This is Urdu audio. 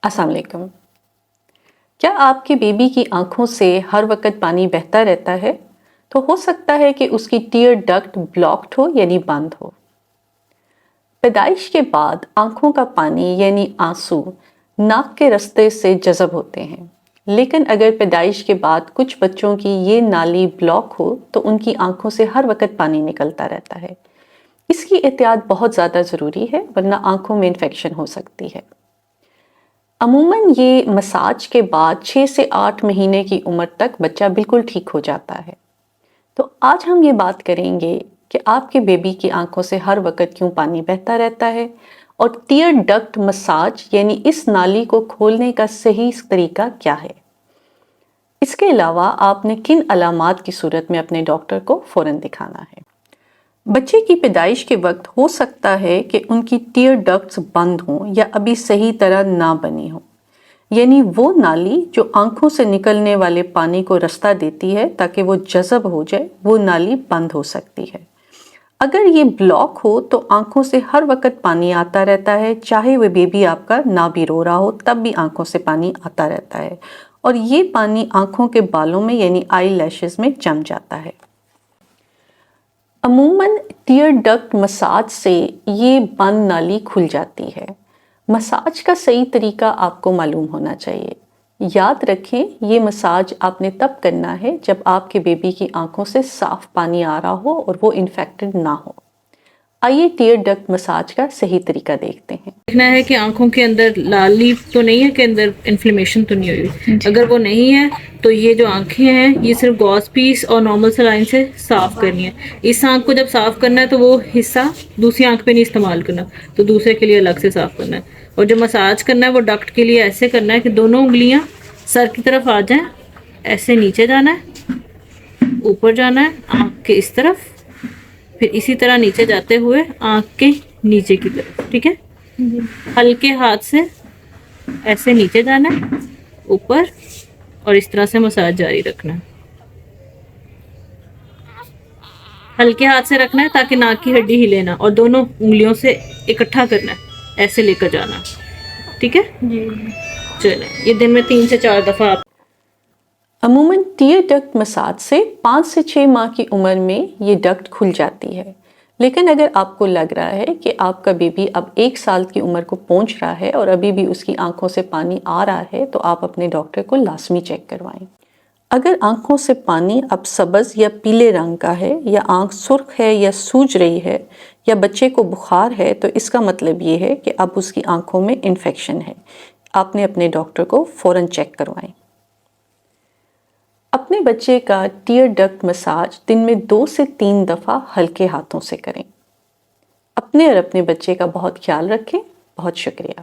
السلام علیکم۔ کیا آپ کے بیبی کی آنکھوں سے ہر وقت پانی بہتا رہتا ہے؟ تو ہو سکتا ہے کہ اس کی ٹیئر ڈکٹ بلاکڈ ہو یعنی بند ہو۔ پیدائش کے بعد آنکھوں کا پانی یعنی آنسو ناک کے رستے سے جذب ہوتے ہیں، لیکن اگر پیدائش کے بعد کچھ بچوں کی یہ نالی بلاک ہو تو ان کی آنکھوں سے ہر وقت پانی نکلتا رہتا ہے۔ اس کی احتیاط بہت زیادہ ضروری ہے ورنہ آنکھوں میں انفیکشن ہو سکتی ہے۔ عموماً یہ مساج کے بعد 6 سے 8 مہینے کی عمر تک بچہ بالکل ٹھیک ہو جاتا ہے۔ تو آج ہم یہ بات کریں گے کہ آپ کے بیبی کی آنکھوں سے ہر وقت کیوں پانی بہتا رہتا ہے اور ٹیئر ڈکٹ مساج یعنی اس نالی کو کھولنے کا صحیح طریقہ کیا ہے۔ اس کے علاوہ آپ نے کن علامات کی صورت میں اپنے ڈاکٹر کو فوراً دکھانا ہے۔ بچے کی پیدائش کے وقت ہو سکتا ہے کہ ان کی ٹیئر ڈکٹس بند ہوں یا ابھی صحیح طرح نہ بنی ہوں، یعنی وہ نالی جو آنکھوں سے نکلنے والے پانی کو رستہ دیتی ہے تاکہ وہ جذب ہو جائے، وہ نالی بند ہو سکتی ہے۔ اگر یہ بلاک ہو تو آنکھوں سے ہر وقت پانی آتا رہتا ہے، چاہے وہ بیبی آپ کا نہ بھی رو رہا ہو تب بھی آنکھوں سے پانی آتا رہتا ہے، اور یہ پانی آنکھوں کے بالوں میں یعنی آئی لیشز میں جم جاتا ہے۔ عموماً ٹیئر ڈکٹ مساج سے یہ بند نالی کھل جاتی ہے۔ مساج کا صحیح طریقہ آپ کو معلوم ہونا چاہیے۔ یاد رکھیں یہ مساج آپ نے تب کرنا ہے جب آپ کے بیبی کی آنکھوں سے صاف پانی آ رہا ہو اور وہ انفیکٹڈ نہ ہو۔ آئیے ٹیئر ڈکٹ مساج کا صحیح طریقہ دیکھتے ہیں۔ دیکھنا ہے کہ آنکھوں کے اندر لالی تو نہیں ہے، کہ اندر انفلیمیشن تو نہیں ہوئی۔ اگر وہ نہیں ہے تو یہ جو آنکھیں ہیں یہ صرف گاز پیس اور نارمل سلائن سے صاف کرنی ہے۔ اس آنکھ کو جب صاف کرنا ہے تو وہ حصہ دوسری آنکھ پہ نہیں استعمال کرنا، تو دوسرے کے لیے الگ سے صاف کرنا ہے۔ اور جو مساج کرنا ہے وہ ڈکٹ کے لیے ایسے کرنا ہے کہ دونوں انگلیاں سر کی طرف آ جائیں، ایسے نیچے جانا ہے، اوپر جانا ہے آنکھ کے اس طرف، پھر اسی طرح نیچے جاتے ہوئے آنکھ کے نیچے کی طرف، ٹھیک ہے؟ ہلکے ہاتھ سے ایسے نیچے جانا ہے، اوپر، اور اس طرح سے مساج جاری رکھنا ہے۔ ہلکے ہاتھ سے رکھنا ہے تاکہ ناک کی ہڈی ہلے نہ، اور دونوں انگلیوں سے اکٹھا کرنا ہے، ایسے لے کر جانا، ٹھیک ہے؟ چلیں یہ دن میں 3 سے 4 دفعہ آپ عموماً ٹیئر ڈکٹ مساج سے 5 سے 6 ماہ کی عمر میں یہ ڈکٹ کھل جاتی ہے، لیکن اگر آپ کو لگ رہا ہے کہ آپ کا بیبی اب 1 سال کی عمر کو پہنچ رہا ہے اور ابھی بھی اس کی آنکھوں سے پانی آ رہا ہے تو آپ اپنے ڈاکٹر کو لازمی چیک کروائیں۔ اگر آنکھوں سے پانی اب سبز یا پیلے رنگ کا ہے، یا آنکھ سرخ ہے یا سوج رہی ہے، یا بچے کو بخار ہے، تو اس کا مطلب یہ ہے کہ اب اس کی آنکھوں میں انفیکشن ہے۔ آپ نے اپنے ڈاکٹر کو فوراً چیک کروائیں۔ اپنے بچے کا ٹیئر ڈکٹ مساج دن میں 2 سے 3 دفعہ ہلکے ہاتھوں سے کریں۔ اپنے اور اپنے بچے کا بہت خیال رکھیں۔ بہت شکریہ۔